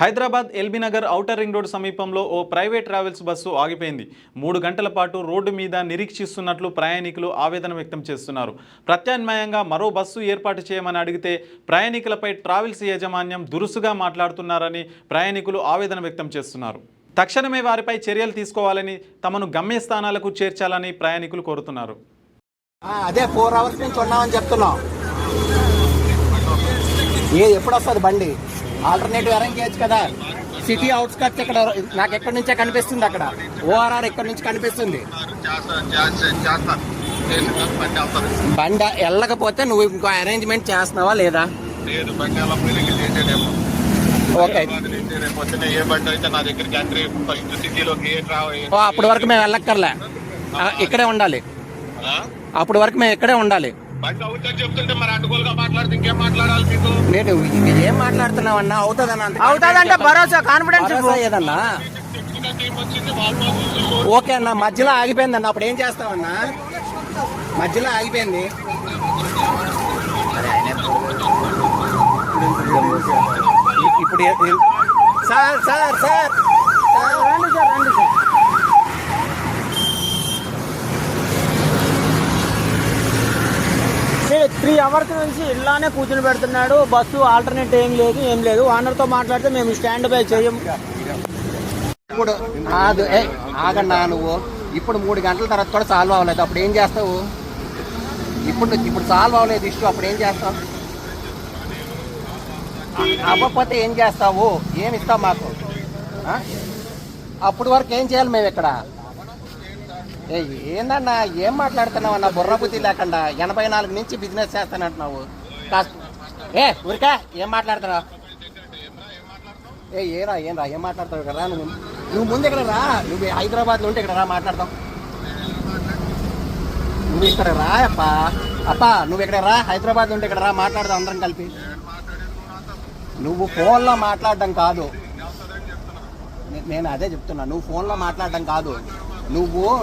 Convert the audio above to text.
Hyderabad LB Nagar outer ring road సమీపంలో ఓ private travels bus ఆగిపోయింది. 3 గంటల పాటు రోడ్డు మీద నిరీక్షిస్తున్నట్లు ప్రయాణికులు ఆవేదన వ్యక్తం చేస్తున్నారు. ప్రత్యామ్నాయంగా మరో బస్సు ఏర్పాటు చేయమని అడిగితే ప్రయాణికులపై ట్రావెల్స్ యాజమాన్యం దురుసుగా మాట్లాడుతున్నారని ప్రయాణికులు ఆవేదన వ్యక్తం చేస్తున్నారు. తక్షణమే వారిపై చర్యలు తీసుకోవాలని, తమను గమ్యస్థానాలకు చేర్చాలని ప్రయాణికులు కోరుతున్నారు. అదే 4 అవర్స్ నుంచి ఉన్నామని చెప్తున్నాం. ఎప్పుడు వస్తుంది బండి? ఆల్టర్నేటివ్ అరేంజ్ చేయొచ్చు కదా. సిటీ అవుట్స్కట్స్ ఇక్కడ నాకు ఎక్కడి నుంచే కనిపిస్తుంది, అక్కడ ఓఆర్ఆర్ ఎక్కడి నుంచి కనిపిస్తుంది. బండి వెళ్ళకపోతే నువ్వు ఇంకో అరేంజ్మెంట్ చేస్తున్నావా లేదా? ఓకే, అప్పటి వరకు మేము వెళ్ళక్కర్లే, ఇక్కడే ఉండాలి. అప్పటి వరకు మేము ఇక్కడే ఉండాలి. నేను ఏం మాట్లాడుతున్నావన్నా? అవుతుందంటే భరోసా, కాన్ఫిడెన్స్ ఏదన్నా. ఓకే అన్న, మధ్యలో ఆగిపోయిందన్న, అప్పుడు ఏం చేస్తావన్నా? మధ్యలో ఆగిపోయింది. ఇప్పుడు సార్ సార్ సార్ రండి సార్, రండి సార్. 3 అవర్స్ నుంచి ఇలానే కూర్చుని పెడుతున్నాడు. బస్సు ఆల్టర్నేట్ ఏం లేదు. ఓనర్తో మాట్లాడితే మేము స్టాండ్ బై చేయం. ఇప్పుడు ఆగన్నా, నువ్వు ఇప్పుడు 3 గంటల తర్వాత కూడా సాల్వ్ అవ్వలేదు, అప్పుడు ఏం చేస్తావు? ఇప్పుడు సాల్వ్ అవ్వలేదు ఇష్యూ, అప్పుడు ఏం చేస్తావు? అవ్వకపోతే ఏం చేస్తావు? ఏమి ఇస్తావు మాకు? అప్పుడు వరకు ఏం చేయాలి మేము ఇక్కడ? ఏందన్నా, ఏం మాట్లాడుతున్నావు అన్న? బుర్రబుద్ధి లేకుండా 84 నుంచి బిజినెస్ చేస్తానంటున్నావు. ఊరికా ఏం మాట్లాడుతున్నావు? ఏం మాట్లాడతావు కదా? నువ్వు ముందు ఇక్కడ రా, నువ్వు హైదరాబాద్లో ఉంటే ఇక్కడ రా, మాట్లాడతాం. నువ్వు ఇక్కడ రా అప్ప నువ్వు ఇక్కడ రా, హైదరాబాద్ ఉంటే ఇక్కడ రా, మాట్లాడదాం అందరం కలిపి. నువ్వు ఫోన్లో మాట్లాడడం కాదు, నేను అదే చెప్తున్నా. నువ్వు ఫోన్లో మాట్లాడడం కాదు, నువ్వు